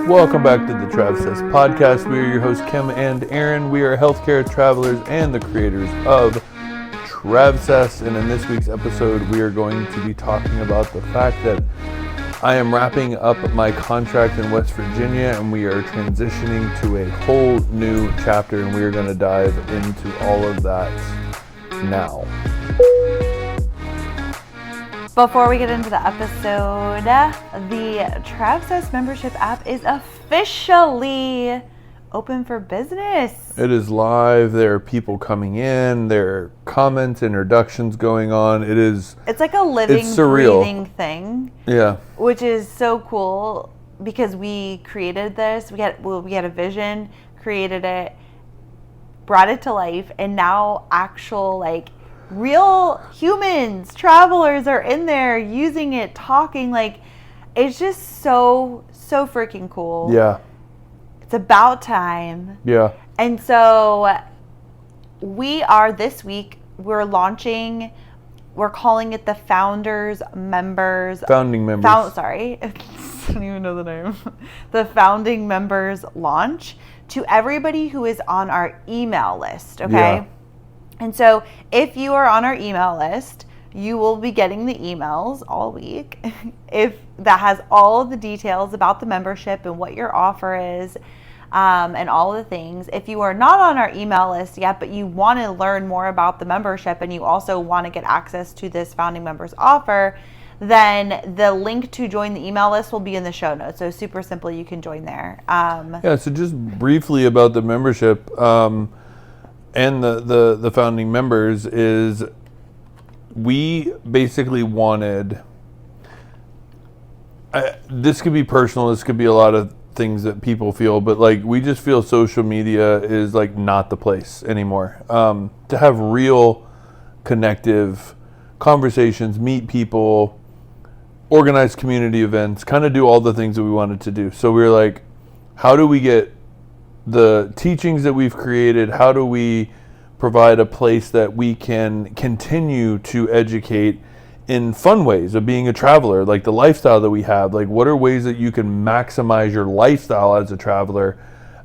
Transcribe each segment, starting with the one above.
Welcome back to the Travsessed podcast. We are your hosts, Kim and Aaron. We are healthcare travelers and the creators of Travsessed. And in this week's episode, we are going to be talking about the fact that I am wrapping up my contract in West Virginia and we are transitioning to a whole new chapter, and we are going to dive into all of that now. Before we get into the episode, the Travsessed membership app is officially open for business. It is live. There are people coming in. There are comments, introductions going on. It's like a living, breathing thing. Yeah. Which is so cool because we created this. We had a vision, created it, brought it to life, and now actual real humans, travelers are in there using it, talking. It's just so freaking cool. Yeah. It's about time. Yeah. And so this week, we're calling it the Founding Members. I don't even know the name. The Founding Members launch to everybody who is on our email list, okay? Yeah. And so if you are on our email list, you will be getting the emails all week that has all of the details about the membership and what your offer is, and all of the things. If you are not on our email list yet, but you want to learn more about the membership and you also want to get access to this Founding Members offer, then the link to join the email list will be in the show notes. So super simple, you can join there. So just briefly about the membership, and the founding members is we basically wanted, this could be personal, this could be a lot of things that people feel, but we just feel social media is not the place anymore. To have real connective conversations, meet people, organize community events, kind of do all the things that we wanted to do. So we were like, how do we get the teachings that we've created, how do we provide a place that we can continue to educate in fun ways of being a traveler, like the lifestyle that we have, what are ways that you can maximize your lifestyle as a traveler,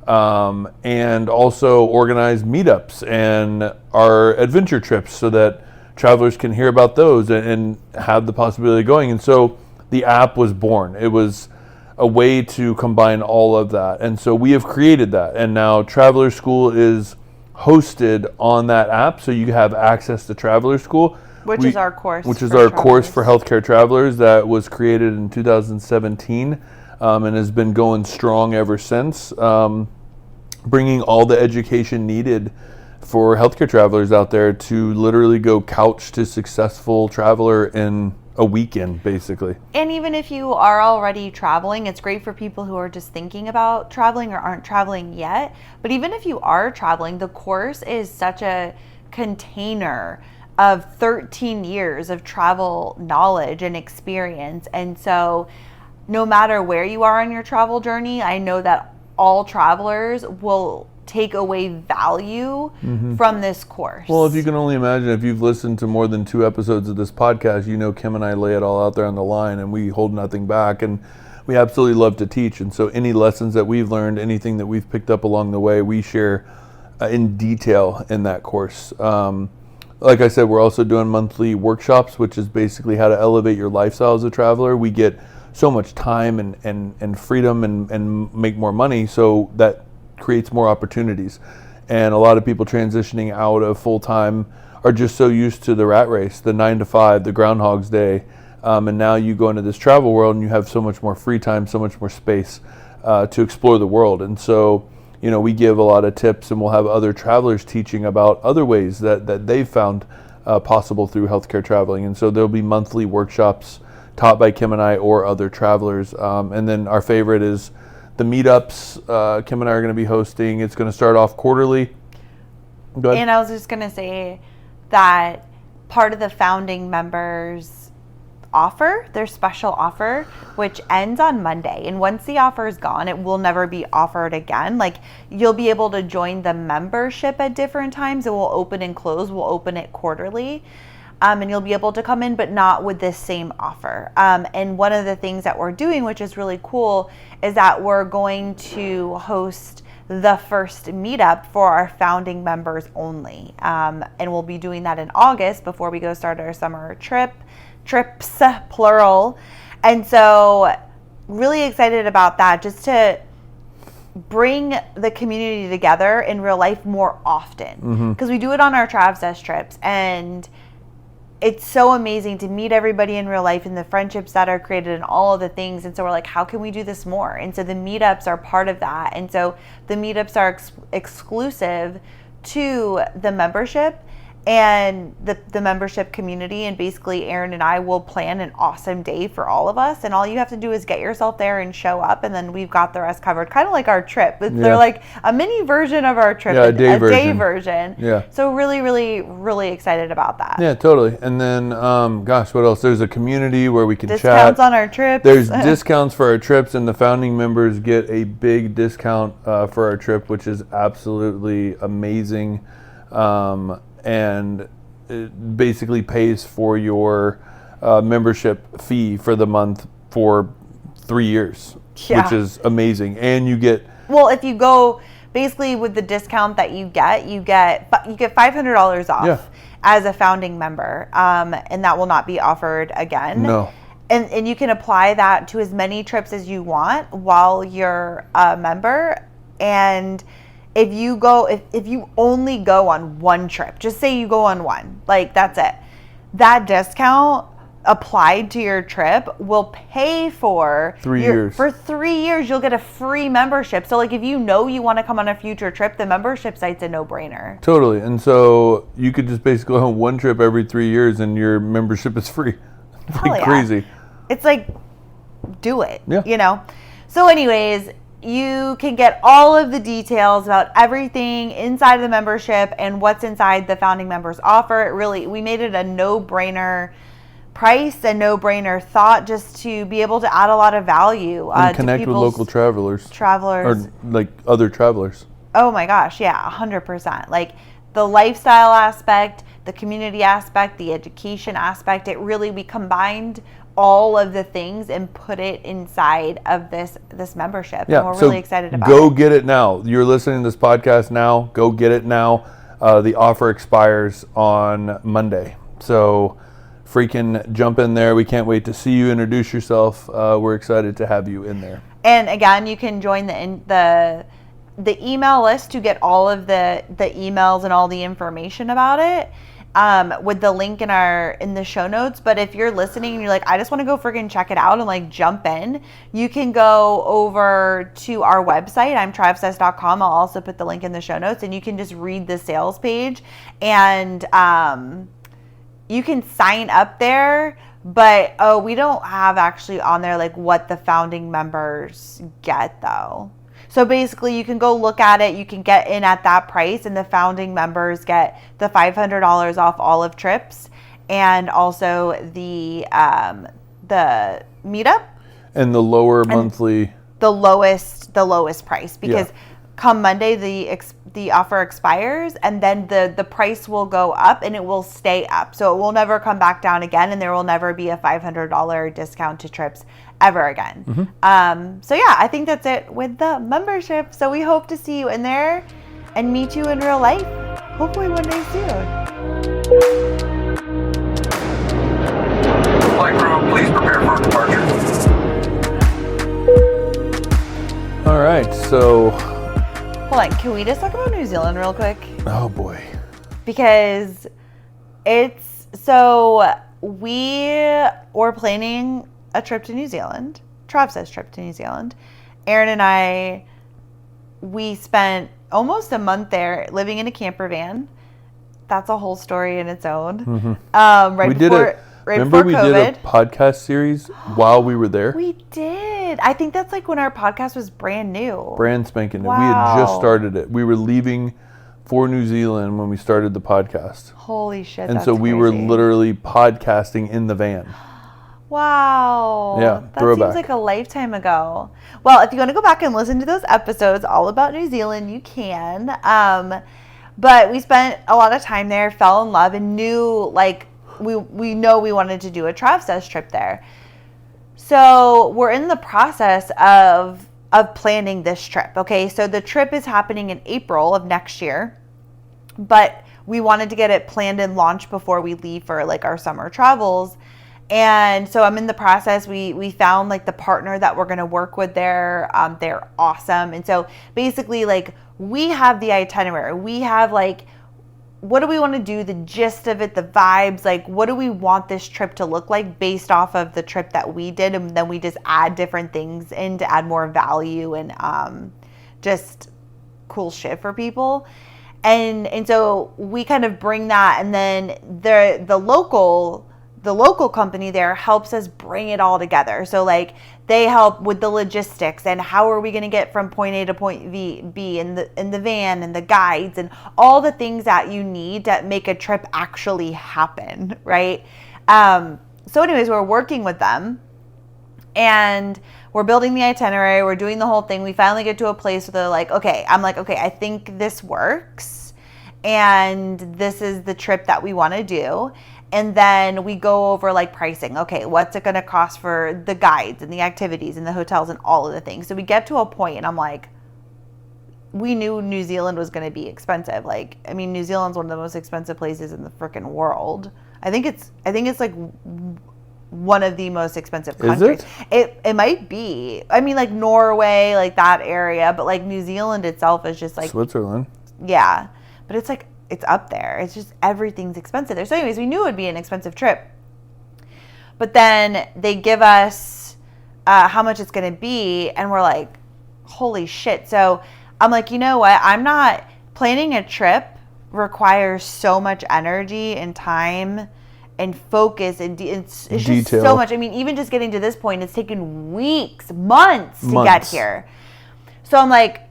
and also organize meetups and our adventure trips so that travelers can hear about those and have the possibility of going. And so the app was born. It was a way to combine all of that. And so we have created that. And now Traveler School is hosted on that app. So you have access to Traveler School. Which is our course for healthcare travelers that was created in 2017 and has been going strong ever since, bringing all the education needed for healthcare travelers out there to literally go couch to successful traveler in a weekend, basically. And even if you are already traveling, it's great for people who are just thinking about traveling or aren't traveling yet. But even if you are traveling, the course is such a container of 13 years of travel knowledge and experience. And so no matter where you are on your travel journey, I know that all travelers will take away value from this course. Well, if you can only imagine, if you've listened to more than 2 episodes of this podcast, Kim and I lay it all out there on the line and we hold nothing back, and we absolutely love to teach. And so any lessons that we've learned, anything that we've picked up along the way, we share in detail in that course. Like I said, we're also doing monthly workshops, which is basically how to elevate your lifestyle as a traveler. We get so much time and freedom and make more money, so that creates more opportunities. And a lot of people transitioning out of full-time are just so used to the rat race, the 9 to 5, the Groundhog's Day, and now you go into this travel world and you have so much more free time, so much more space to explore the world. And so we give a lot of tips, and we'll have other travelers teaching about other ways that they've found possible through healthcare traveling. And so there'll be monthly workshops taught by Kim and I or other travelers. And then our favorite is the meetups. Kim and I are going to be hosting. It's going to start off quarterly. Go ahead. And I was just going to say that part of the founding members offer, their special offer, which ends on Monday. And once the offer is gone, it will never be offered again. You'll be able to join the membership at different times. It will open and close. We'll open it quarterly. and you'll be able to come in, but not with this same offer. And one of the things that we're doing, which is really cool, is that we're going to host the first meetup for our founding members only. And we'll be doing that in August before we go start our summer trips, plural. And so really excited about that, just to bring the community together in real life more often. Because we do it on our Travsessed trips, and it's so amazing to meet everybody in real life and the friendships that are created and all of the things. And so we're like, how can we do this more? And so the meetups are part of that. And so the meetups are exclusive to the membership and the membership community. And basically Aaron and I will plan an awesome day for all of us. And all you have to do is get yourself there and show up. And then we've got the rest covered. Kind of like our trip. They're like a mini version of our trip. Yeah, a day version. Yeah. So really, really, really excited about that. Yeah, totally. And then, what else? There's a community where we can discounts chat. on our trips. There's discounts for our trips, and the founding members get a big discount for our trip, which is absolutely amazing. And it basically pays for your membership fee for the month for 3 years, which is amazing. And you get... Well, if you go... Basically, with the discount that you get $500 off as a founding member, and that will not be offered again. No. And you can apply that to as many trips as you want while you're a member. And if you only go on one trip, just say you go on one, like that's it, that discount applied to your trip will pay for 3 years. For 3 years, you'll get a free membership. So like if you want to come on a future trip, the membership site's a no-brainer. Totally. And so you could just basically go on one trip every 3 years and your membership is free. It's like crazy. It's like, do it, Yeah. So anyways, you can get all of the details about everything inside of the membership and what's inside the founding members offer. We made it a no-brainer price, a no-brainer thought, just to be able to add a lot of value and connect with local travelers or like other travelers. Oh my gosh, yeah, 100%. Like the lifestyle aspect, the community aspect, the education aspect, we combined all of the things and put it inside of this membership. Yeah, and we're really excited about go it. Get it now. You're listening to this podcast now. Go get it now. The offer expires on Monday. So freaking jump in there. We can't wait to see you, introduce yourself. We're excited to have you in there. And again, you can join the email list to get all of the emails and all the information about it. With the link in the show notes. But if you're listening and you're like, I just want to go freaking check it out and like jump in, you can go over to our website. I'm travsessed.com. I'll also put the link in the show notes, and you can just read the sales page, and you can sign up there. But we don't have actually on there like what the founding members get though. So basically, you can go look at it. You can get in at that price, and the founding members get the $500 off all of trips, and also the meetup and the lower monthly, the lowest price, because come Monday the offer expires, and then the price will go up and it will stay up. So it will never come back down again, and there will never be a $500 discount to trips ever again. Mm-hmm. So yeah, I think that's it with the membership. So we hope to see you in there and meet you in real life, hopefully one day soon. Flight crew, please prepare for departure. All right, so hold on, can we just talk about New Zealand real quick? Oh boy. Because we were planning a trip to New Zealand, Travsessed trip to New Zealand. Aaron and I, we spent almost a month there living in a camper van. That's a whole story in its own. Mm-hmm. Right before Remember we COVID. did a podcast series while we were there? We did. I think that's like when our podcast was brand new. Brand spanking new. Wow. We had just started it. We were leaving for New Zealand when we started the podcast. Holy shit, and that's so we crazy. were literally podcasting in the van. Wow. Yeah, that throwback. seems like a lifetime ago. Well, if you want to go back and listen to those episodes all about New Zealand, you can. But we spent a lot of time there, fell in love, and knew like we know we wanted to do a Travsessed trip there. So we're in the process of planning this trip. Okay, so the trip is happening in April of next year, but we wanted to get it planned and launched before we leave for like our summer travels. And so I'm in the process. We found like the partner that we're going to work with there. They're awesome. And so basically like we have the itinerary. We have like, what do we want to do? The gist of it, the vibes, like what do we want this trip to look like based off of the trip that we did? And then we just add different things in to add more value and just cool shit for people. And so we kind of bring that, and then the local company there helps us bring it all together. So like they help with the logistics and how are we going to get from point A to point B in the van and the guides and all the things that you need to make a trip actually happen, right? So anyways, we're working with them and we're building the itinerary. We're doing the whole thing. We finally get to a place where they're like, okay, I'm like, okay, I think this works. And this is the trip that we want to do. And then we go over like pricing. Okay, what's it going to cost for the guides and the activities and the hotels and all of the things. So we get to a point and I'm like, we knew New Zealand was going to be expensive. Like, I mean, New Zealand's one of the most expensive places in the freaking world. I think it's like one of the most expensive countries. Is it? It might be. I mean, like Norway, like that area, but like New Zealand itself is just like Switzerland. Yeah, but it's like it's up there. It's just everything's expensive there. So, anyways, we knew it would be an expensive trip, but then they give us how much it's going to be, and we're like, holy shit! So I'm like, you know what? I'm not planning a trip. Requires so much energy and time and focus and it's just so much. I mean, even just getting to this point, it's taken weeks, months to get here. So I'm like,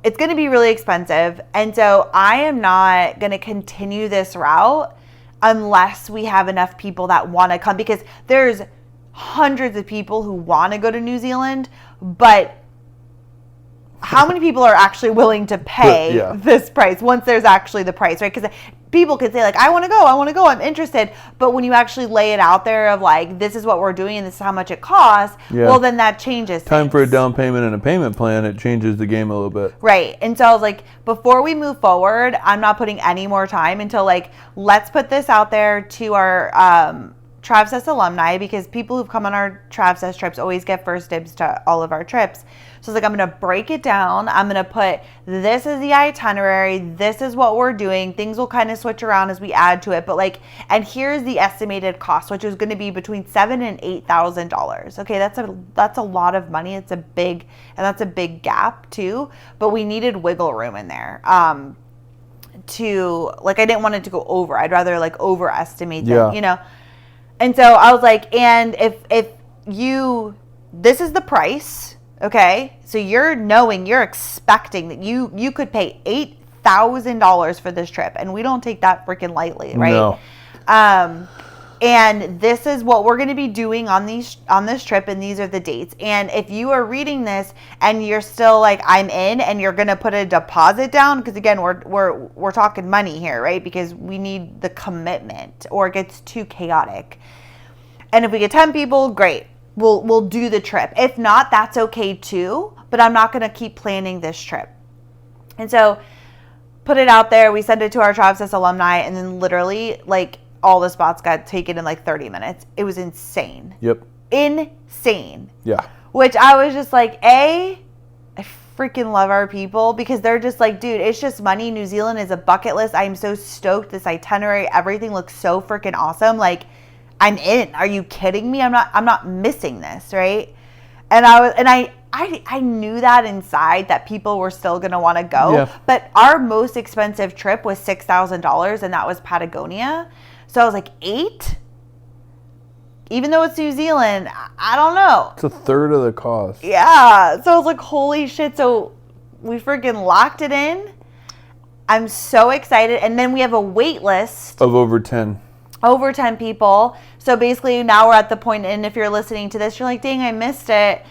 it's going to be really expensive. And so I am not going to continue this route unless we have enough people that want to come, because there's hundreds of people who want to go to New Zealand, but how many people are actually willing to pay this price once there's actually the price, right? Because people could say like, I want to go, I'm interested. But when you actually lay it out there of like, this is what we're doing and this is how much it costs, well, then that changes things. Time for a down payment and a payment plan. It changes the game a little bit. Right. And so I was like, before we move forward, I'm not putting any more time until like, let's put this out there to our Travsessed alumni, because people who've come on our Travsessed trips always get first dibs to all of our trips. So it's like, I'm going to break it down. I'm going to put, this is the itinerary. This is what we're doing. Things will kind of switch around as we add to it. But like, and here's the estimated cost, which is going to be between $7,000 and $8,000. Okay. That's a lot of money. It's a big, and that's a big gap too, but we needed wiggle room in there. To like, I didn't want it to go over. I'd rather like overestimate them, you know? And so I was like, and if this is the price, okay? So you're expecting that you could pay $8,000 for this trip, and we don't take that freaking lightly, right? No. And this is what we're going to be doing on this trip, and these are the dates. And if you are reading this and you're still like, I'm in, and you're going to put a deposit down, because again, we're talking money here, right? Because we need the commitment, or it gets too chaotic. And if we get 10 people, great. We'll do the trip. If not, that's okay too. But I'm not going to keep planning this trip. And so, put it out there. We send it to our Travsessed alumni, and then literally, like, all the spots got taken in like 30 minutes. It was insane. Yep. Insane. Yeah. Which I was just like, I freaking love our people, because they're just like, dude, it's just money. New Zealand is a bucket list. I am so stoked. This itinerary, everything looks so freaking awesome. Like, I'm in. Are you kidding me? I'm not missing this, right? And I knew that inside, that people were still going to want to go. Yeah. But our most expensive trip was $6,000, and that was Patagonia. So I was like, 8? Even though it's New Zealand, I don't know. It's a third of the cost. Yeah. So I was like, holy shit. So we freaking locked it in. I'm so excited. And then we have a wait list of over 10 people. So basically now we're at the point, and if you're listening to this, you're like, dang, I missed it.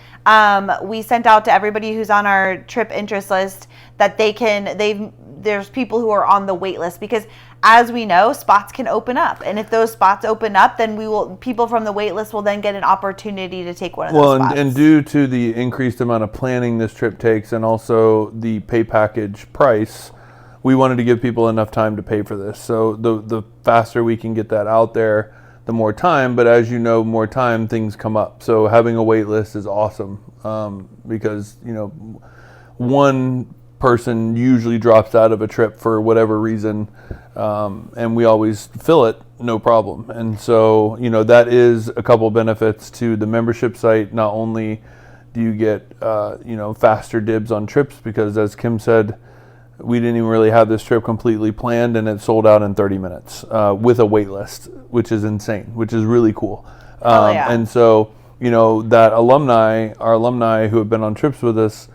We sent out to everybody who's on our trip interest list that there's people who are on the wait list, because as we know, spots can open up. And if those spots open up, then people from the wait list will then get an opportunity to take one of those spots. And due to the increased amount of planning this trip takes and also the pay package price, we wanted to give people enough time to pay for this. So the faster we can get that out there, the more time. But as you know, more time, things come up. So having a wait list is awesome because, one person usually drops out of a trip for whatever reason, and we always fill it, no problem. And so, that is a couple benefits to the membership site. Not only do you get, faster dibs on trips, because as Kim said, we didn't even really have this trip completely planned, and it sold out in 30 minutes with a wait list, which is insane, which is really cool. Yeah. And so, that our alumni who have been on trips with us,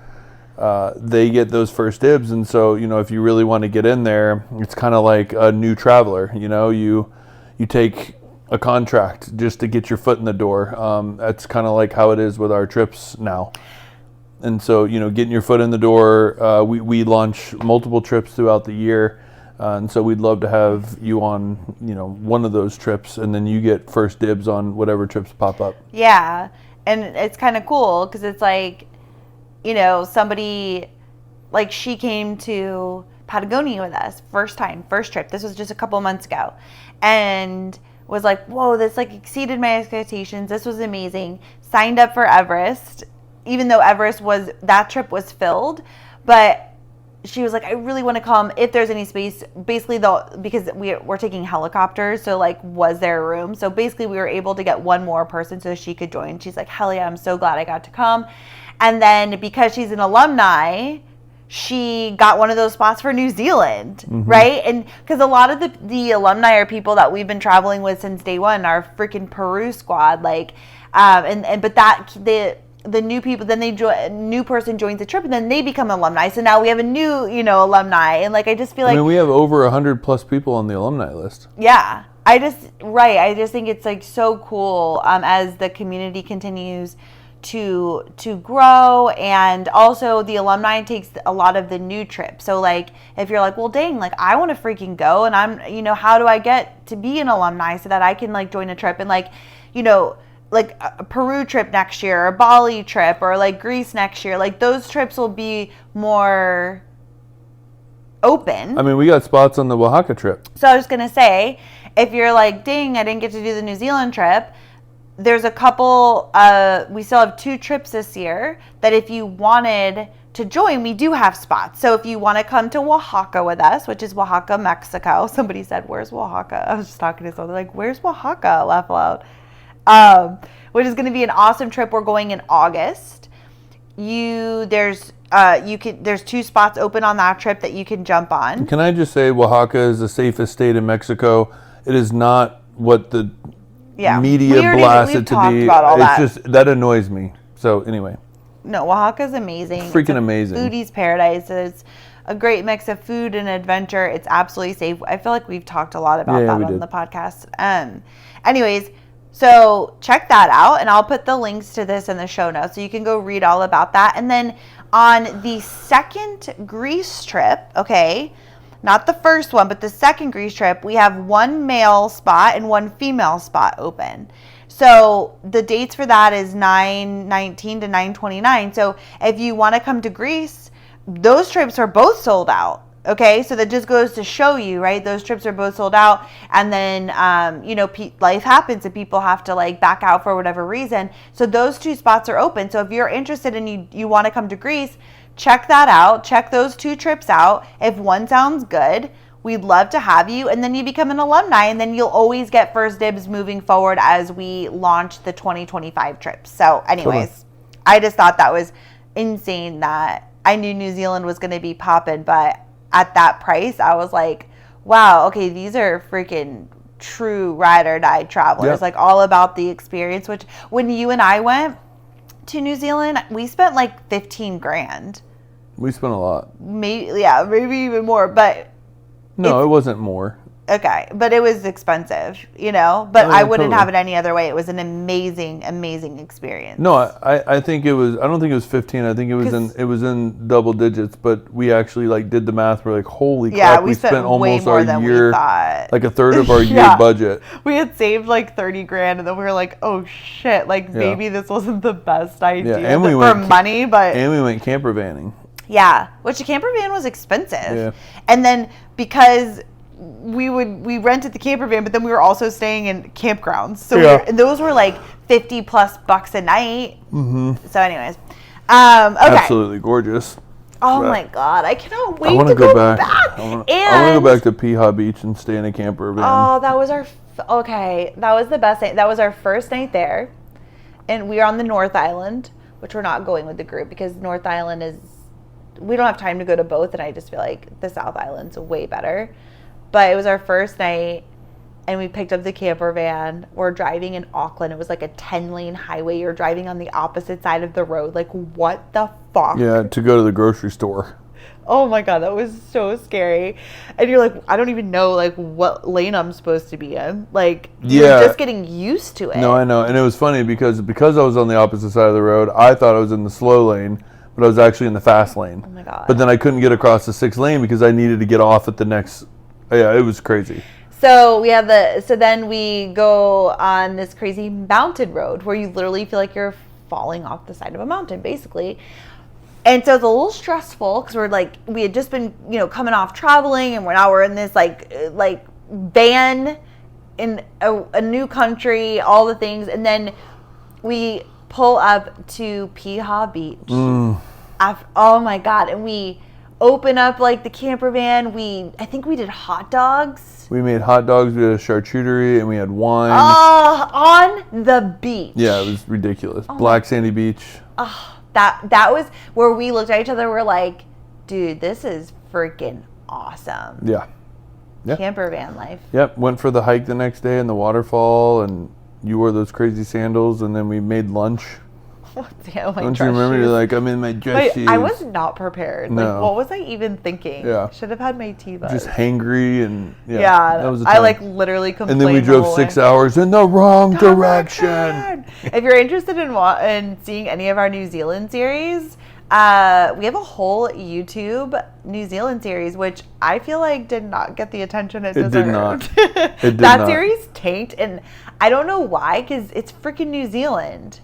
they get those first dibs. And so, if you really want to get in there, it's kind of like a new traveler. You take a contract just to get your foot in the door. That's kind of like how it is with our trips now. And so, getting your foot in the door, we launch multiple trips throughout the year. And so we'd love to have you on, one of those trips, and then you get first dibs on whatever trips pop up. Yeah. And it's kind of cool because it's like, somebody, like, she came to Patagonia with us, first trip. This was just a couple months ago. And was like, whoa, this like exceeded my expectations. This was amazing. Signed up for Everest, even though that trip was filled. But she was like, I really want to come if there's any space. Basically, because we're taking helicopters, so like, was there room? So basically, we were able to get one more person so she could join. She's like, hell yeah, I'm so glad I got to come. And then because she's an alumni, she got one of those spots for New Zealand, right? And because a lot of the alumni are people that we've been traveling with since day one, our freaking Peru squad, like, the new people, then new person joins the trip, and then they become alumni. So now we have a new, alumni, and like, I just feel like we have over 100 plus people on the alumni list. Yeah, I just think it's like so cool as the community continues to grow, and also the alumni takes a lot of the new trips. So like, if you're like, well, dang, like, I want to freaking go, and I'm, how do I get to be an alumni so that I can like join a trip, and like, like a Peru trip next year, or a Bali trip, or like Greece next year, like those trips will be more open. I mean, we got spots on the Oaxaca trip. So I was going to say, if you're like, dang, I didn't get to do the New Zealand trip, there's a couple, we still have 2 trips this year that if you wanted to join, we do have spots. So if you want to come to Oaxaca with us, which is Oaxaca, Mexico. Somebody said, where's Oaxaca? I was just talking to someone, like, where's Oaxaca? Laugh aloud. Which is going to be an awesome trip. We're going in August. There's 2 spots open on that trip that you can jump on. Can I just say, Oaxaca is the safest state in Mexico. It is not what the media blasted to be. It's just, that annoys me. So anyway. No, Oaxaca is amazing. Freaking amazing. Foodie's paradise. It's a great mix of food and adventure. It's absolutely safe. I feel like we've talked a lot about that on the podcast. Anyways, so check that out, and I'll put the links to this in the show notes so you can go read all about that. And then on the second Greece trip, okay, not the first one, but the second Greece trip, we have 1 male spot and 1 female spot open. So the dates for that is 9/19 to 9/29. So if you want to come to Greece, those trips are both sold out. Okay, so that just goes to show you, right? Those trips are both sold out, and then, life happens and people have to like back out for whatever reason. So those 2 spots are open. So if you're interested and you want to come to Greece, check that out. Check those 2 trips out. If one sounds good, we'd love to have you, and then you become an alumni, and then you'll always get first dibs moving forward as we launch the 2025 trips. So anyways, I just thought that was insane that I knew New Zealand was going to be popping, but at that price, I was like, wow, okay, these are freaking true ride or die travelers, like all about the experience, which when you and I went to New Zealand, we spent like 15 grand. We spent a lot. Maybe even more, but no, it wasn't more. Okay, but it was expensive, you know. But Oh, yeah, I wouldn't totally. have it any other way. It was an amazing, amazing experience. No, I think it was. I don't think it was 15. I think it was 'Cause- in double digits. But we actually like did the math. We're like, holy Yeah, crap! we spent way almost more our than year, we thought. like a third of our Yeah. year budget. We had saved like 30 grand, and then we were like, "Oh shit! Like Yeah. maybe this wasn't the best idea and we for went money, but And we went camper vanning. yeah, which a camper van was expensive. Yeah. And then because we rented the camper van, but then we were also staying in campgrounds, so Yeah. and those were like $50+ a night. Mm-hmm. So, anyways, okay. Absolutely gorgeous. Oh Right. my god, I cannot I wait want to to go back. back. I want to And go back to Piha Beach and stay in a camper van. oh, that was that was the best night. That was our first night there, and we were on the North Island, which we're not going with the group because North Island is, we don't have time to go to both, and I just feel like the South Island's way better. But it was our first night, and we picked up the camper van. We're driving in Auckland. It was like a 10-lane highway. You're driving on the opposite side of the road. Like, what the fuck? Yeah, to go to the grocery store. Oh my god, that was so scary. And you're like, I don't even know like what lane I'm supposed to be in. Like, you're Yeah. just getting used to it. No, I know. And it was funny because I was on the opposite side of the road, I thought I was in the slow lane, but I was actually in the fast lane. Oh my god. But then I couldn't get across the 6th lane because I needed to get off at the next. Yeah, it was crazy. So then we go on this crazy mountain road where you literally feel like you're falling off the side of a mountain, basically. And so it's a little stressful because we had just been, coming off traveling, and we're in this like van in a new country, all the things, and then we pull up to Piha Beach. Oh my god! And we open up like the camper van. I think we did hot dogs. We made hot dogs, we had a charcuterie, and we had wine. On the beach. Yeah, it was ridiculous. Black Sandy Beach. That was where we looked at each other. We're like, dude, this is freaking awesome. Yeah. Yeah. Camper van life. Yep. Went for the hike the next day in the waterfall, and you wore those crazy sandals, and then we made lunch. Yeah, my Don't you dress remember? shoes. You're like, I'm in my dress shoes. I was not prepared. No. Like, what was I even thinking? Yeah. Should have had my tea bug. just hangry and Yeah, that was the I time. like literally complained. And then we drove the whole 6 way. hours in the wrong direction. If you're interested in seeing any of our New Zealand series, we have a whole YouTube New Zealand series, which I feel like did not get the attention it deserved. did not. It did that not. series tanked, and I don't know why, because it's freaking New Zealand.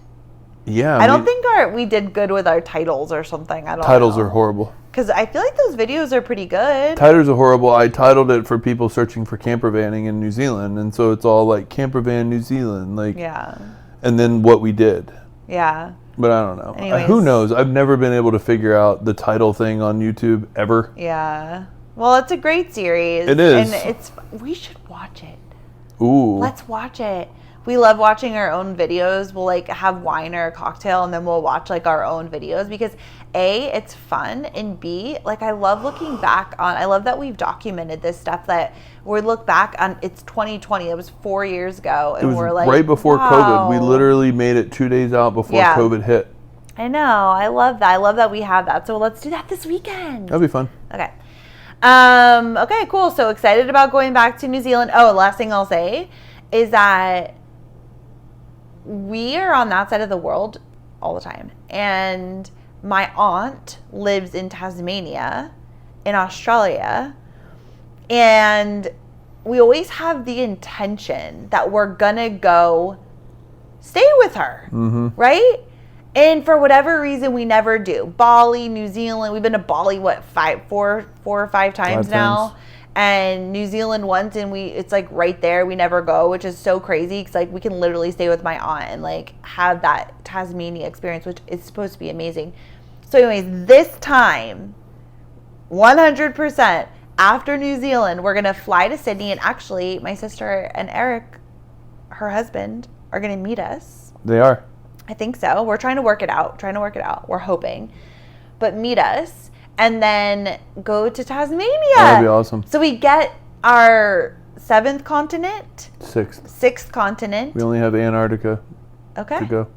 Yeah. I don't think we did good with our titles or something. I don't titles know. are horrible. Because I feel like those videos are pretty good. Titles are horrible. I titled it for people searching for camper vanning in New Zealand, and so it's all like camper van New Zealand, like. Yeah. And then what we did. Yeah. But I don't know. Anyways. Who knows? I've never been able to figure out the title thing on YouTube ever. Yeah. Well, it's a great series. It is. And we should watch it. Ooh. Let's watch it. We love watching our own videos. We'll like have wine or a cocktail, and then we'll watch like our own videos because A, it's fun, and B, like I love looking back on. I love that we've documented this stuff that we look back on. It's 2020. It was 4 years ago, and It was we're like right before COVID. We wow. literally made it 2 days out before Yeah. COVID hit. I know. I love that. I love that we have that. So let's do that this weekend. That'd be fun. Okay. Okay, cool. So excited about going back to New Zealand. Oh, last thing I'll say is that we are on that side of the world all the time. And my aunt lives in Tasmania, in Australia. And we always have the intention that we're going to go stay with her, right? And for whatever reason, we never do. Bali, New Zealand. We've been to Bali, four or five times now. And New Zealand once, and it's like right there. We never go, which is so crazy because like we can literally stay with my aunt and like have that Tasmania experience, which is supposed to be amazing. So anyways, this time, 100% after New Zealand, we're going to fly to Sydney. And actually, my sister and Eric, her husband, are going to meet us. They are. I think so. We're trying to work it out. We're hoping. But meet us and then go to Tasmania. That'd be awesome. So we get our 7th continent, 6th continent. We only have Antarctica Okay. to go.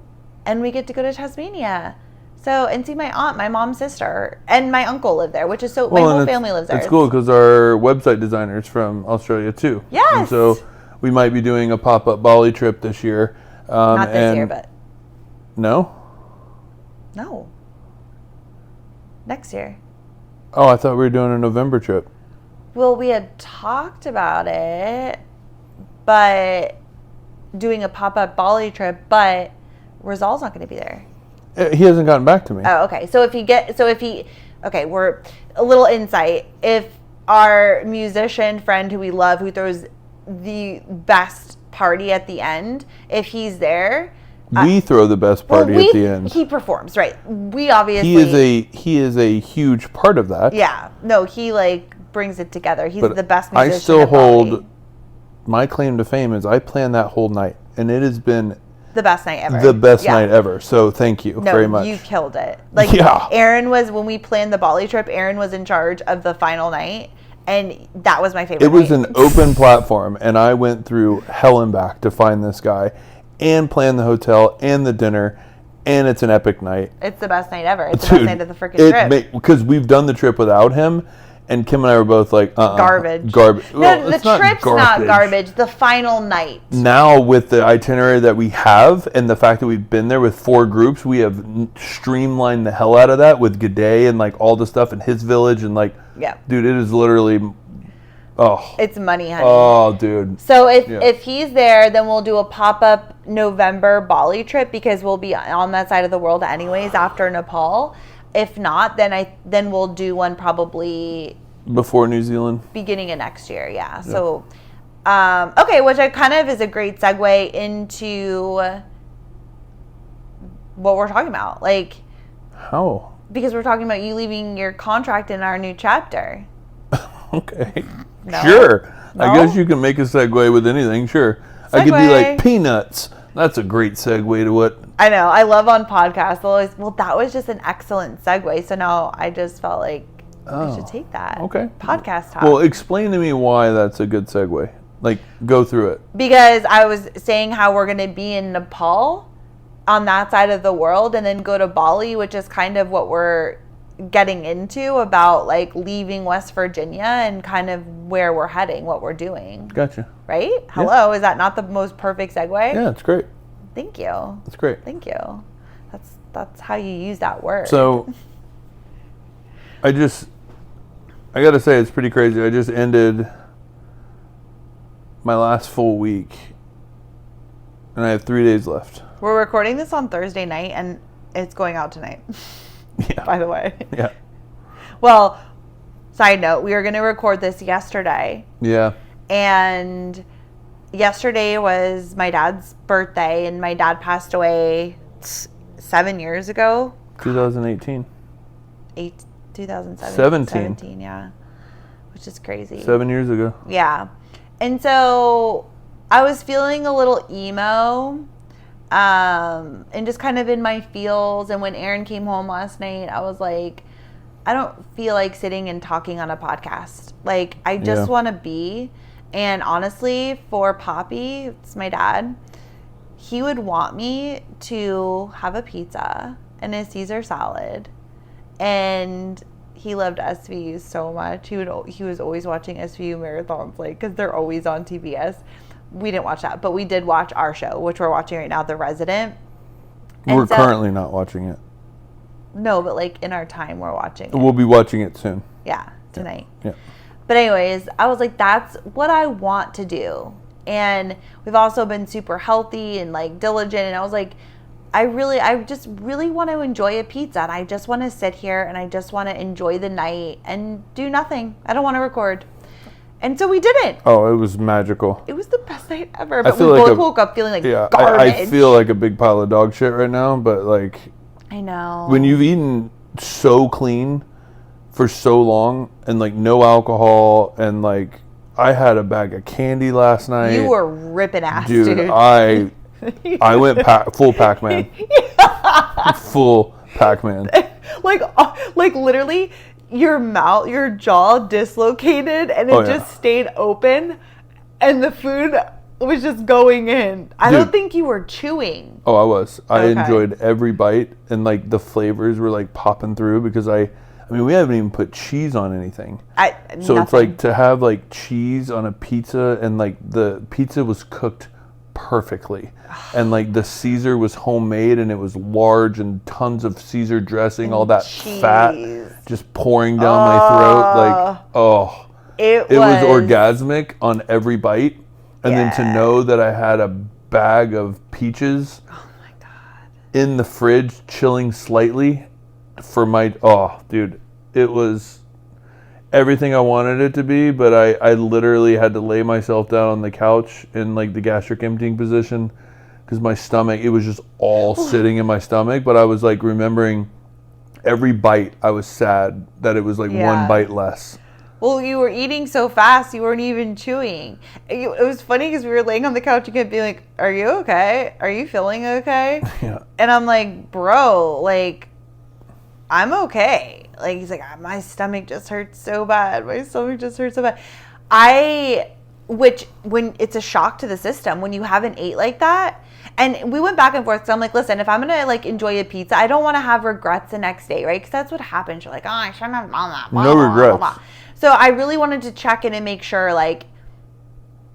And we get to go to Tasmania. So, and see my aunt, my mom's sister, and my uncle live there, which is so, my Well, whole and family lives there. It's cool because our website designer's from Australia too. Yes. And so we might be doing a pop-up Bali trip this year. Not this year, but. No? No. Next year. Oh, I thought we were doing a November trip. Well, we had talked about it, but doing a pop-up Bali trip, but Rizal's not going to be there. He hasn't gotten back to me. Oh, okay. Okay, we're a little insight. If our musician friend who we love, who throws the best party at the end, if he's there, We throw the best party at the end. He performs, right? We obviously He is a huge part of that. Yeah. No, he like brings it together. He's But the best musician. I still at Bali. hold my claim to fame is I planned that whole night, and it has been the best night ever. the best night ever. So thank you very much. You killed it. Like Aaron was, when we planned the Bali trip, Aaron was in charge of the final night, and that was my favorite. It was an open platform, and I went through hell and back to find this guy and plan the hotel and the dinner, and it's an epic night. It's the best night ever. It's the best night of the freaking trip. Because we've done the trip without him, and Kim and I were both like, garbage. Garbage. No, Well, the trip's not garbage. The final night. Now, with the itinerary that we have and the fact that we've been there with 4 groups, we have streamlined the hell out of that with G'day and like all the stuff in his village. And like, dude, it is literally, it's money, honey. Oh, dude. So if he's there, then we'll do a pop-up November Bali trip because we'll be on that side of the world anyways after Nepal. If not, then we'll do one probably before New Zealand, beginning of next year. Yeah. So, okay, which I kind of is a great segue into what we're talking about. Like, how? Because we're talking about you leaving your contract in our new chapter. Okay. No? Sure. No? I guess you can make a segue with anything. Sure. I could be like peanuts. That's a great segue to what. I know. I love on podcasts. Always. Well, that was just an excellent segue. So now I just felt like I should take that. Okay. Podcast talk. Well, explain to me why that's a good segue. Like, go through it. Because I was saying how we're going to be in Nepal on that side of the world and then go to Bali, which is kind of what we're getting into about like leaving West Virginia and kind of where we're heading, what we're doing. Gotcha. Right? Hello. Is that not the most perfect segue? Yeah, it's great. Thank you. That's great. Thank you. That's how you use that word. So, I got to say, it's pretty crazy. I just ended my last full week, and I have 3 days left. We're recording this on Thursday night, and it's going out tonight. Yeah. By the way. Yeah. Well, side note, we were going to record this yesterday. Yeah. And yesterday was my dad's birthday, and my dad passed away 7 years ago. 2018. 2017. 17, yeah. Which is crazy. 7 years ago. Yeah. And so I was feeling a little emo, and just kind of in my feels. And when Aaron came home last night, I was like, I don't feel like sitting and talking on a podcast. Like, I just want to be. And honestly, for Poppy, it's my dad, he would want me to have a pizza and a Caesar salad. And he loved SVU so much. He was always watching SVU marathons, like, because they're always on TBS. We didn't watch that, but we did watch our show, which we're watching right now, The Resident. We're currently not watching it. No, but like in our time, we're watching it. We'll be watching it soon. Yeah, tonight. Yeah. But anyways, I was like, that's what I want to do. And we've also been super healthy and like diligent. And I was like, I just really want to enjoy a pizza. And I just want to sit here and I just want to enjoy the night and do nothing. I don't want to record. And so we didn't. Oh, it was magical. It was the best night ever. But we like both woke up feeling like garbage. I feel like a big pile of dog shit right now. But like, I know. when you've eaten so clean for so long and like no alcohol and like I had a bag of candy last night. You were ripping ass, dude. I went full Pac-Man. Full Pac-Man. Like literally your jaw dislocated and it just stayed open and the food was just going in. I Dude. don't think you were chewing. Oh, I was. I Okay. enjoyed every bite, and like the flavors were like popping through because I mean, we haven't even put cheese on anything. So it's like to have like cheese on a pizza, and like the pizza was cooked perfectly, and like the Caesar was homemade, and it was large, and tons of Caesar dressing, all that fat just pouring down my throat. Like, it was orgasmic on every bite. And then to know that I had a bag of peaches in the fridge chilling slightly for my, dude, it was everything I wanted it to be, but I literally had to lay myself down on the couch in like the gastric emptying position because my stomach, it was just all sitting in my stomach, but I was like remembering every bite. I was sad that it was like one bite less. Well, you were eating so fast, you weren't even chewing. It was funny because we were laying on the couch, you kept being like, are you okay? Are you feeling okay? Yeah. And I'm like, bro, like, I'm okay. Like, he's like, my stomach just hurts so bad. My stomach just hurts so bad. Which, when it's a shock to the system, when you haven't ate like that. And we went back and forth. So I'm like, listen, if I'm going to like enjoy a pizza, I don't want to have regrets the next day, right? Because that's what happens. You're like, oh, I shouldn't have done that. Blah, no blah, regrets. Blah, blah. So I really wanted to check in and make sure, like,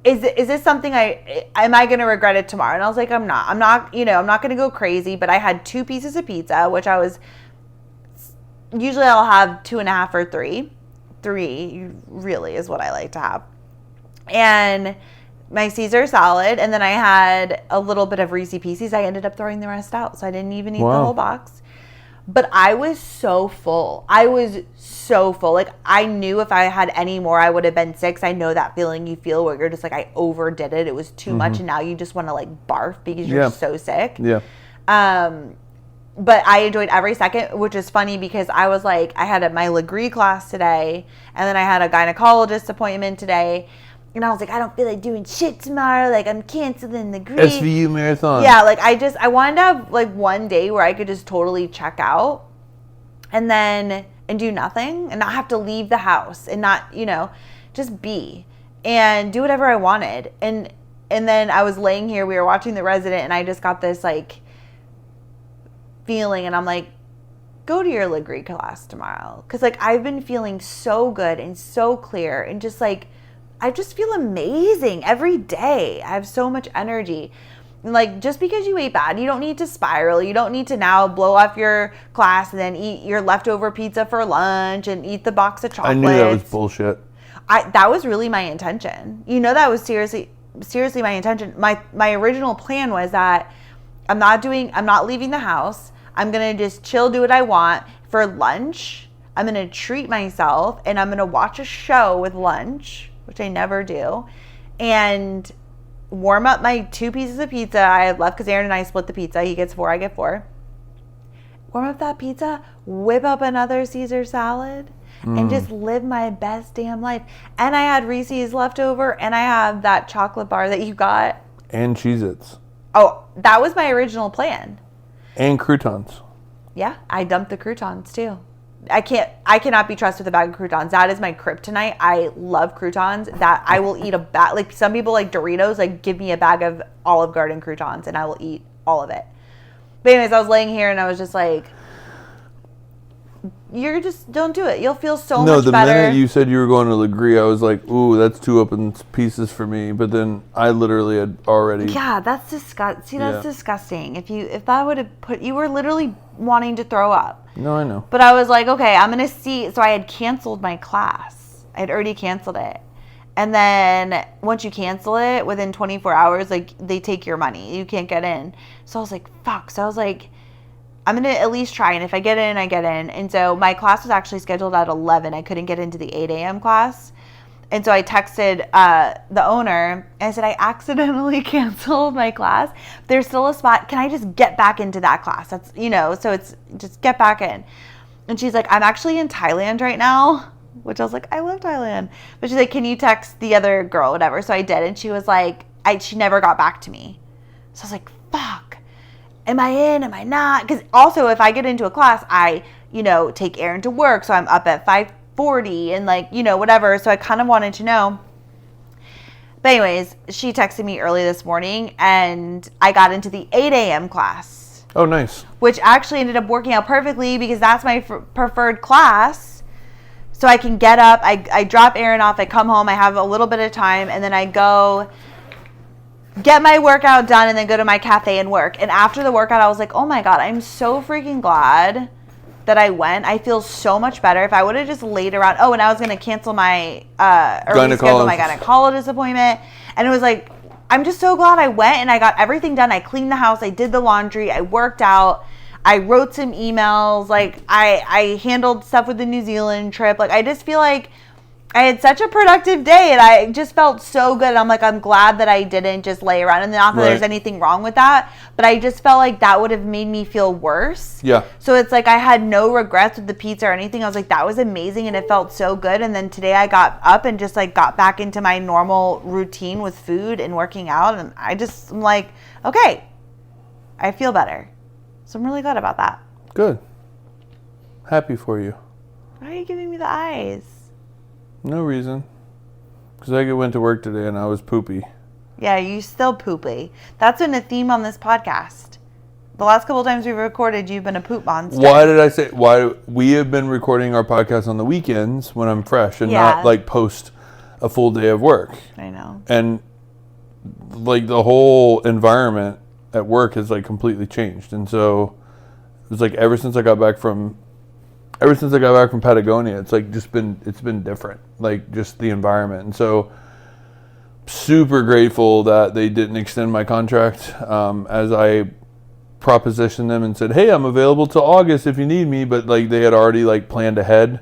is this something am I going to regret it tomorrow? And I was like, I'm not, I'm not going to go crazy, but I had 2 pieces of pizza, which usually I'll have 2.5 or 3. 3 really is what I like to have. And my Caesar salad, and then I had a little bit of Reese's Pieces. I ended up throwing the rest out, so I didn't even eat the whole box. But I was so full. Like, I knew if I had any more, I would have been sick. I know that feeling you feel where you're just like, I overdid it. It was too much, and now you just want to like barf because you're so sick. Yeah. But I enjoyed every second, which is funny because I was like, I had my Legree class today, and then I had a gynecologist appointment today. And I was like, I don't feel like doing shit tomorrow. Like, I'm canceling the Legree. SVU marathon. Yeah, like, I wanted to have, like, one day where I could just totally check out and do nothing and not have to leave the house and not, just be and do whatever I wanted. And then I was laying here, we were watching The Resident, and I just got this, like, feeling, and I'm like, go to your Legree class tomorrow. Because, like, I've been feeling so good and so clear and just, like, I just feel amazing every day. I have so much energy. And like, just because you ate bad, you don't need to spiral. You don't need to now blow off your class and then eat your leftover pizza for lunch and eat the box of chocolates. I knew that was bullshit. That was really my intention. That was seriously my intention. My original plan was that I'm not leaving the house. I'm going to just chill, do what I want. For lunch, I'm going to treat myself, and I'm going to watch a show with lunch, which I never do, and warm up my 2 pieces of pizza I had left because Aaron and I split the pizza. He gets 4, I get 4. Warm up that pizza, whip up another Caesar salad, and just live my best damn life. And I had Reese's left over, and I have that chocolate bar that you got. And Cheez-Its. Oh, that was my original plan. And croutons. Yeah, I dumped the croutons too. I cannot be trusted with a bag of croutons. That is my kryptonite. I love croutons. That I will eat a bag. Like, some people like Doritos, like, give me a bag of Olive Garden croutons and I will eat all of it. But anyways, I was laying here and I was just like, don't do it. You'll feel so much better. No, the minute you said you were going to Legree, I was like, ooh, that's 2 open pieces for me. But then I literally had already. Yeah, that's disgusting. See, that's disgusting. If that would have put, you were literally wanting to throw up. No, I know. But I was like, okay, I'm going to see. So I had canceled my class. I had already canceled it. And then once you cancel it, within 24 hours, like, they take your money. You can't get in. So I was like, fuck. So I was like, I'm going to at least try. And if I get in, I get in. And so my class was actually scheduled at 11. I couldn't get into the 8 a.m. class. And so I texted the owner and I said, I accidentally canceled my class. There's still a spot. Can I just get back into that class? That's, so it's just get back in. And she's like, I'm actually in Thailand right now, which I was like, I love Thailand. But she's like, can you text the other girl, whatever? So I did. And she was like, she never got back to me. So I was like, fuck. Am I in? Am I not? Because also, if I get into a class, I, take Aaron to work. So I'm up at 5:40 and, like, whatever. So I kind of wanted to know. But anyways, she texted me early this morning, and I got into the 8 a.m. class. Oh, nice. Which actually ended up working out perfectly because that's my preferred class. So I can get up, I drop Aaron off, I come home, I have a little bit of time, and then I go get my workout done and then go to my cafe and work. And after the workout, I was like, oh my God, I'm so freaking glad that I went. I feel so much better. If I would have just laid around, and I was going to cancel my, reschedule my gynecologist appointment. And it was like, I'm just so glad I went and I got everything done. I cleaned the house. I did the laundry. I worked out. I wrote some emails. Like I handled stuff with the New Zealand trip. Like I just feel like I had such a productive day and I just felt so good. I'm like, I'm glad that I didn't just lay around. And not that there's anything wrong with that, but I just felt like that would have made me feel worse. Yeah. So it's like I had no regrets with the pizza or anything. I was like, that was amazing and it felt so good. And then today I got up and just like got back into my normal routine with food and working out. And I'm like, okay, I feel better. So I'm really glad about that. Good. Happy for you. Why are you giving me the eyes? No reason. Because I went to work today and I was poopy. Yeah, you still poopy. That's been a theme on this podcast. The last couple of times we've recorded, you've been a poop monster. Why we have been recording our podcast on the weekends when I'm fresh and not like post a full day of work. I know. And like the whole environment at work has like completely changed. And so it was like ever since I got back from Patagonia, it's like it's been different, like just the environment. And so super grateful that they didn't extend my contract as I propositioned them and said, hey, I'm available till August if you need me. But like they had already like planned ahead.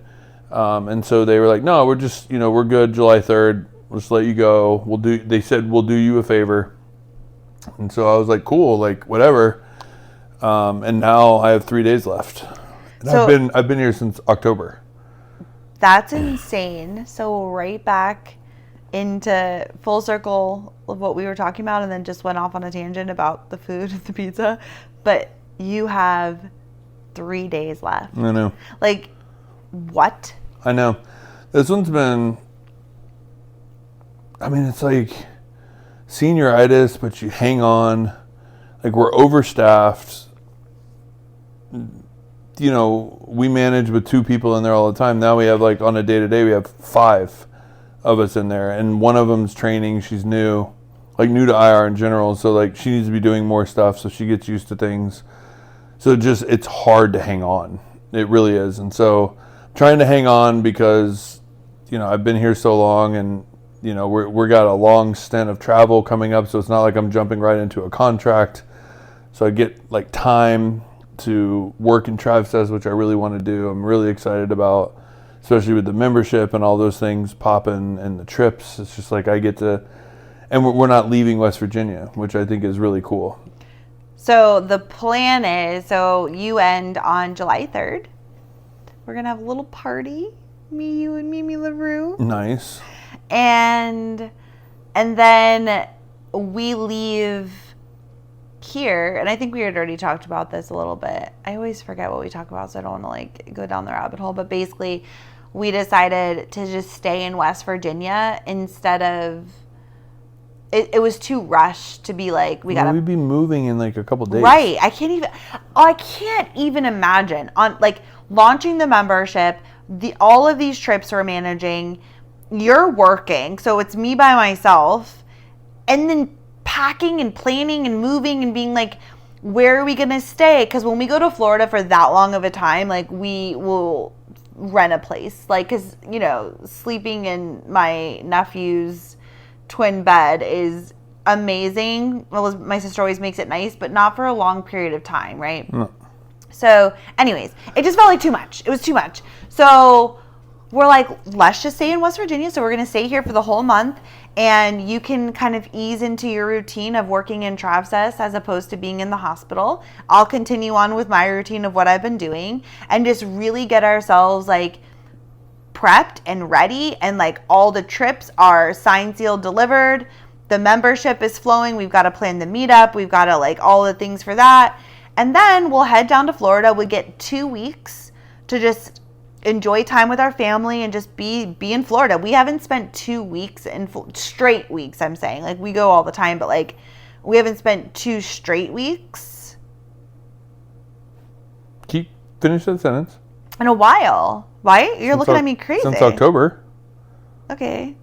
And so they were like, no, we're just, we're good July 3rd. We'll just let you go. They said, we'll do you a favor. And so I was like, cool, like whatever. And now I have 3 days left. And so, I've been here since October. That's insane. So right back into full circle of what we were talking about, and then just went off on a tangent about the food, the pizza. But you have 3 days left. I know. Like, what? I know. This one's been, it's like senioritis, but you hang on. Like we're overstaffed. We manage with 2 people in there all the time. Now we have like on a day-to-day, we have 5 of us in there. And one of them's training. She's new to IR in general. So like she needs to be doing more stuff so she gets used to things. So it's hard to hang on. It really is. And so trying to hang on because, I've been here so long and, we're got a long stint of travel coming up. So it's not like I'm jumping right into a contract. So I get like time to work in Travsessed, which I really want to do. I'm really excited about, especially with the membership and all those things popping and the trips. It's just like I get to, and we're not leaving West Virginia, which I think is really cool. So the plan is, you end on July 3rd. We're going to have a little party, me, you, and Mimi LaRue. Nice. And then we leave here, and I think we had already talked about this a little bit. I always forget what we talk about, so I don't want to go down the rabbit hole. But basically, we decided to just stay in West Virginia instead of. It was too rushed to be like we gotta. We'd be moving in like a couple days. Right. I can't even imagine on like launching the membership. All of these trips we're managing. You're working, so it's me by myself, and then packing and planning and moving and being like, where are we going to stay? Because when we go to Florida for that long of a time, like we will rent a place. Like, because, sleeping in my nephew's twin bed is amazing. Well, my sister always makes it nice, but not for a long period of time, right? No. So anyways, it just felt like too much. It was too much. So we're like, let's just stay in West Virginia. So we're going to stay here for the whole month. And you can kind of ease into your routine of working in Travsessed as opposed to being in the hospital. I'll continue on with my routine of what I've been doing and just really get ourselves like prepped and ready. And like all the trips are signed, sealed, delivered. The membership is flowing. We've got to plan the meetup. We've got to like all the things for that. And then we'll head down to Florida. We get 2 weeks to just enjoy time with our family and just be in Florida. We haven't spent 2 weeks straight weeks, I'm saying. Like, we go all the time, but like we haven't spent 2 straight weeks Finish that sentence. in a while. Right? You're looking at me crazy. Since October. Okay.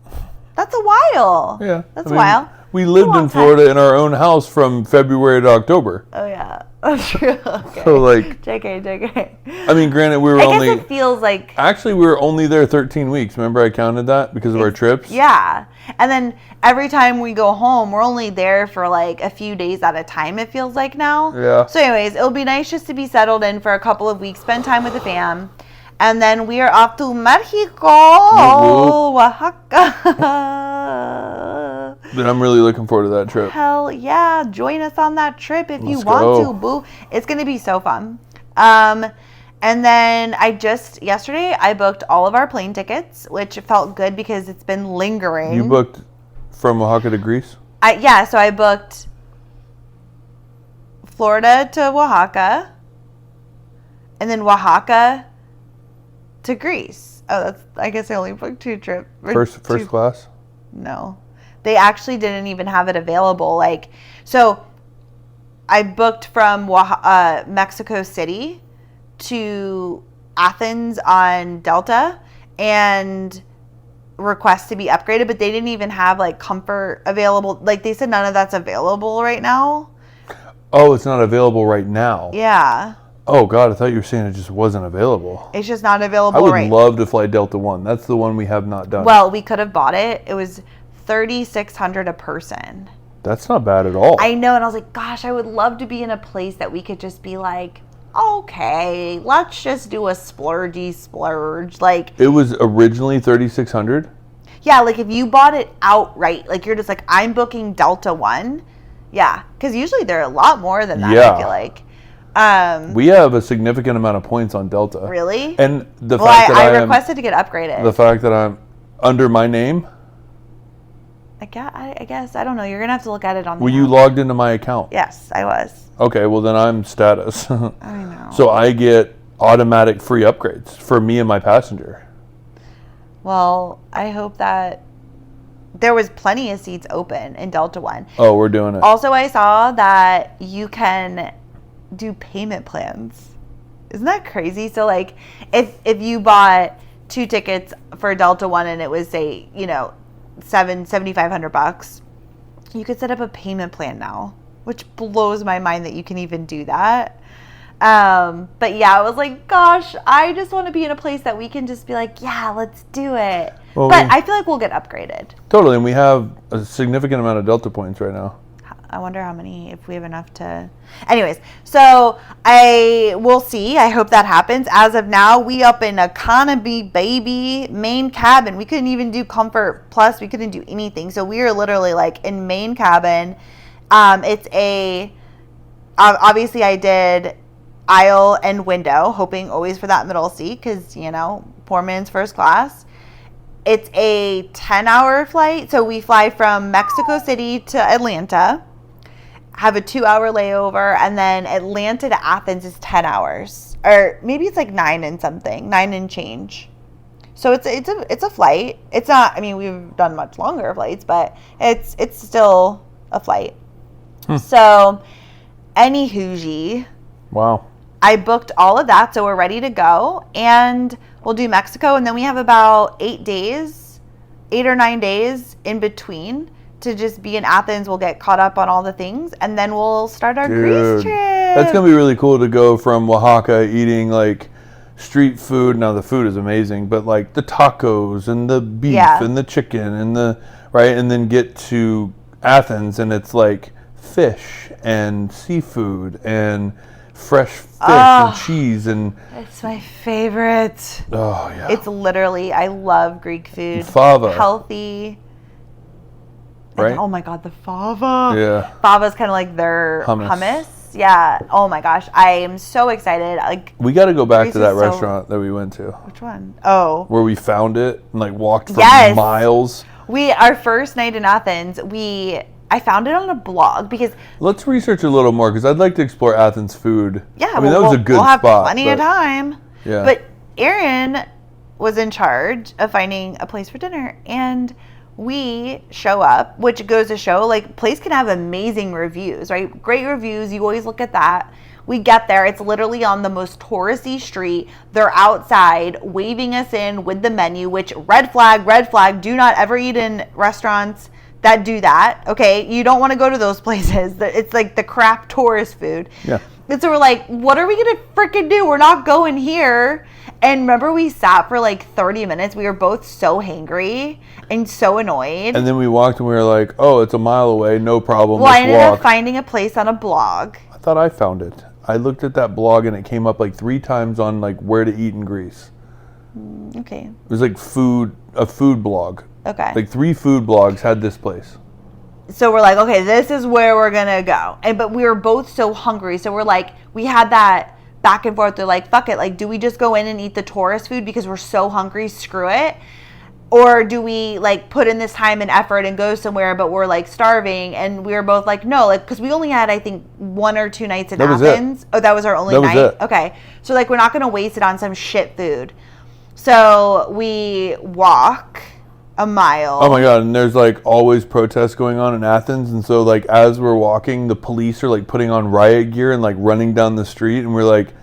That's a while. Yeah. That's a while. We lived in Florida in our own house from February to October. Oh, yeah. That's true. Okay. So, like... JK. I mean, granted, we were I guess it feels like... Actually, we were only there 13 weeks. Remember I counted that because of our trips? Yeah. And then every time we go home, we're only there for like a few days at a time, it feels like now. Yeah. So anyways, it'll be nice just to be settled in for a couple of weeks, spend time with the fam. And then we are off to Mexico, Oaxaca. But I'm really looking forward to that trip. Hell yeah. Join us on that trip if you Let's want go. to, boo. It's going to be so fun. And then yesterday, I booked all of our plane tickets, which felt good because it's been lingering. You booked from Oaxaca to Greece? So I booked Florida to Oaxaca, and then Oaxaca to Greece. Oh, I guess I only booked 2 trips. First class? No. They actually didn't even have it available. So I booked from Mexico City to Athens on Delta and request to be upgraded, but they didn't even have comfort available. They said none of that's available right now. Oh, it's not available right now. Yeah. Oh God, I thought you were saying it just wasn't available. It's just not available I would right love to fly Delta One. That's the one we have not done. Well, we could have bought it. It was $3,600 a person. That's not bad at all. I know, and I was like, gosh, I would love to be in a place that we could just be like, okay, let's just do a splurgy splurge. It was originally $3,600. Yeah, if you bought it outright, you're just like, I'm booking Delta One. Yeah, because usually they're a lot more than that. Yeah. I feel like. We have a significant amount of points on Delta. Really? And the fact that I requested to get upgraded. The fact that I'm under my name. I guess I don't know. You're gonna have to look at it on. Were you logged into my account? Yes, I was. Okay, well then I'm status. I know. So I get automatic free upgrades for me and my passenger. Well, I hope that there was plenty of seats open in Delta One. Oh, we're doing it. Also, I saw that you can do payment plans. Isn't that crazy? So if you bought 2 tickets for Delta One and it was say, $7,500, you could set up a payment plan now, which blows my mind that you can even do that. But yeah, I was like, gosh, I just want to be in a place that we can just be like, yeah, let's do it. Well, but I feel like we'll get upgraded. Totally, and we have a significant amount of Delta points right now. I wonder how many, if we have enough to... Anyways, so we'll see. I hope that happens. As of now, we up in economy, baby, main cabin. We couldn't even do comfort plus. We couldn't do anything. So we are literally in main cabin. Obviously I did aisle and window, hoping always for that middle seat because, poor man's first class. It's a 10-hour flight. So we fly from Mexico City to Atlanta, have a 2-hour layover, and then Atlanta to Athens is 10 hours. Or maybe it's 9 and change. So it's a flight. It's not, we've done much longer flights, but it's still a flight. So, anywho, Wow. I booked all of that, so we're ready to go, and we'll do Mexico, and then we have about 8 or 9 days in between to just be in Athens. We'll get caught up on all the things, and then we'll start our Greece trip. That's going to be really cool to go from Oaxaca eating street food. Now the food is amazing, but the tacos and the beef and the chicken and and then get to Athens and it's fish and seafood and fresh fish and cheese and it's my favorite. Oh yeah. It's literally, I love Greek food. Fava. Healthy. Right? And, oh my God, the fava. Yeah. Fava's kind of their hummus. Yeah. Oh my gosh. I am so excited. We got to go back to that so... restaurant that we went to. Which one? Oh. Where we found it and walked for miles. Our first night in Athens, I found it on a blog because... Let's research a little more because I'd like to explore Athens food. Yeah. That was a good spot. We'll have plenty of time. Yeah. But Aaron was in charge of finding a place for dinner, and we show up, which goes to show, like, place can have amazing reviews, right? Great reviews. You always look at that. We get there. It's literally on the most touristy street. They're outside waving us in with the menu, which red flag, do not ever eat in restaurants that do that. Okay. You don't want to go to those places. It's like the crap tourist food. Yeah. And so we're like, what are we going to freaking do? We're not going here. And remember, we sat for like 30 minutes. We were both so hangry and so annoyed. And then we walked and we were like, oh, it's a mile away. No problem. Well, I Let's ended walk. up finding a place on a blog. I thought I found it. I looked at that blog and it came up like 3 times on like where to eat in Greece. Okay. It was like a food blog. Okay. Like 3 food blogs had this place. So we're like, okay, this is where we're going to go. But we were both so hungry. So we're like, we had that back and forth. They're like, fuck it. Like, do we just go in and eat the tourist food because we're so hungry? Screw it. Or do we like put in this time and effort and go somewhere, but we're like starving? And we were both like, no, like, because we only had, I think, 1 or 2 nights in Athens. Oh, that was our only night? That was it. Okay. So like, we're not going to waste it on some shit food. So we walk a mile. Oh my God. And there's like always protests going on in Athens. And so like as we're walking, the police are like putting on riot gear and like running down the street. And we're like,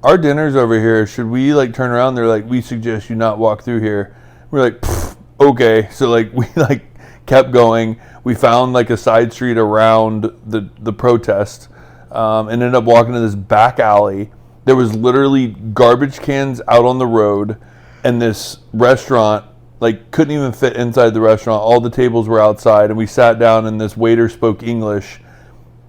our dinner's over here. Should we like turn around? They're like, we suggest you not walk through here. We're like, okay. So like we like kept going. We found like a side street around the protest and ended up walking to this back alley. There was literally garbage cans out on the road, and this restaurant like couldn't even fit inside the restaurant. All the tables were outside, and we sat down and this waiter spoke English,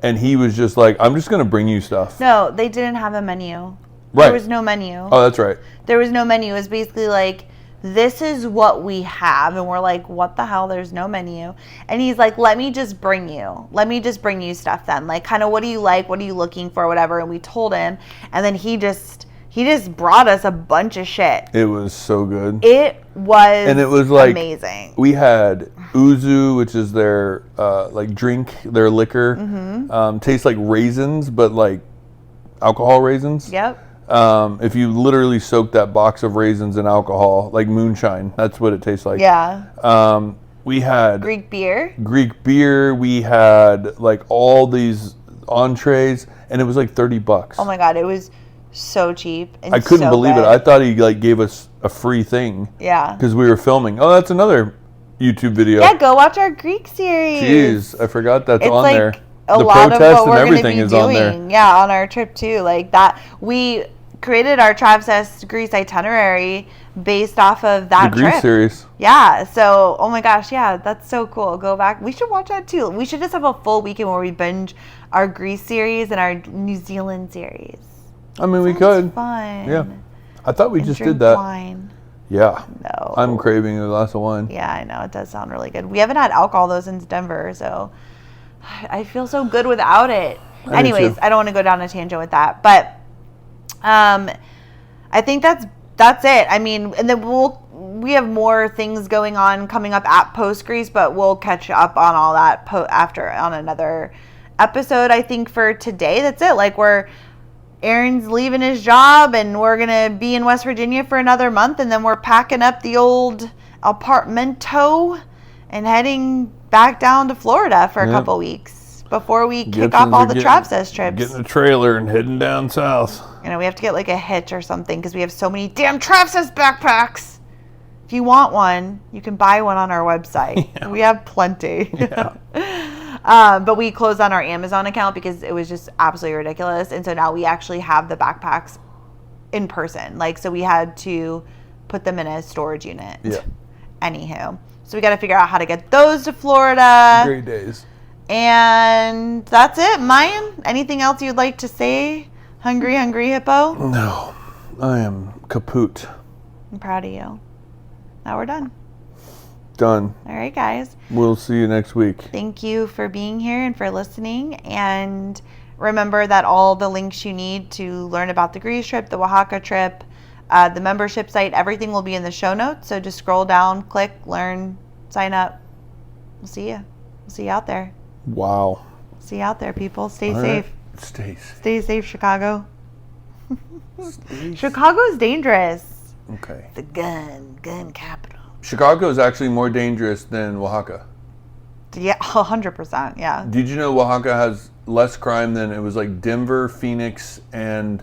and he was just like, I'm just going to bring you stuff. No, they didn't have a menu. Right. There was no menu. Oh, that's right. There was no menu. It was basically like, this is what we have. And we're like, what the hell? There's no menu. And he's like, let me just bring you stuff then. Like, kind of, what do you like? What are you looking for? Whatever. And we told him. And then he just brought us a bunch of shit. It was so good. It was like amazing. We had ouzo, which is their like drink, their liquor. Mm-hmm. Tastes like raisins, but like alcohol raisins. Yep. If you literally soak that box of raisins in alcohol, like moonshine, that's what it tastes like. Yeah. We had Greek beer. We had like all these entrees, and it was like $30. Oh my God, it was so cheap. And I couldn't so believe good. it. I thought he like gave us a free thing. Yeah. Because we were filming. Oh, that's another YouTube video. Yeah, go watch our Greek series. Jeez, I forgot that's It's on like there. a The lot of protest what and we're going to everything be is on there. doing. Yeah, on our trip too. Like that, we created our Travsessed Greece itinerary based off of that The Greece trip. series. Yeah. So, oh my gosh, yeah, that's so cool. Go back. We should watch that too. We should just have a full weekend where we binge our Greece series and our New Zealand series. I mean, we Sounds could. Fun. Yeah. I thought we And just drink did that. Wine. Yeah. No. I'm craving a glass of wine. Yeah, I know. It does sound really good. We haven't had alcohol though since Denver, so I feel so good without it. I Anyways, do too. I don't want to go down a tangent with that, but I think that's it. I mean, and then we have more things going on coming up at Post Greece, but we'll catch up on all that after on another episode. I think for today, that's it. Like Aaron's leaving his job, and we're gonna be in West Virginia for another month, and then we're packing up the old apartmento and heading back down to Florida for a couple weeks before we kick off all the Travsessed trips. Getting a trailer and heading down south. You know, we have to get like a hitch or something because we have so many damn Travsessed backpacks. If you want one, you can buy one on our website. Yeah. We have plenty. Yeah. But we closed on our Amazon account because it was just absolutely ridiculous. And so now we actually have the backpacks in person. Like, so we had to put them in a storage unit. Yeah. Anywho. So we got to figure out how to get those to Florida. Great days. And that's it. Mayan, anything else you'd like to say? Hungry hippo? No. I am kaput. I'm proud of you. Now we're done. Done. All right, guys. We'll see you next week. Thank you for being here and for listening. And remember that all the links you need to learn about the Greece trip, the Oaxaca trip, the membership site, everything will be in the show notes. So just scroll down, click, learn, sign up. We'll see you. We'll see you out there. Wow. See you out there, people. Stay All safe. Right. Stay safe. Stay safe, Chicago. Stay Chicago's dangerous. Okay. The gun capital. Chicago is actually more dangerous than Oaxaca. Yeah, 100%. Yeah. Did you know Oaxaca has less crime than it was like Denver, Phoenix, and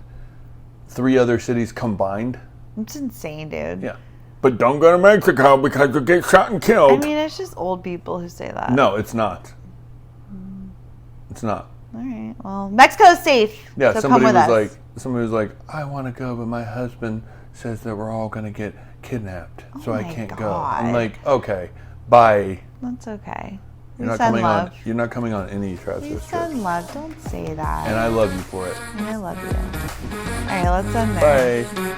3 other cities combined? It's insane, dude. Yeah. But don't go to Mexico because you'll get shot and I killed. mean, it's just old people who say that. No, it's not. It's not. All right. Well, Mexico's safe. Yeah, so somebody come with was us. somebody was like, I want to go, but my husband says that we're all going to get kidnapped, so I my can't go. I'm God. like, okay, bye. That's okay. You're We not send coming love. on. You're not coming on any We Travsessed trip. send love. Don't say that. And I love you for it. And I love you. All right, let's end there. Bye.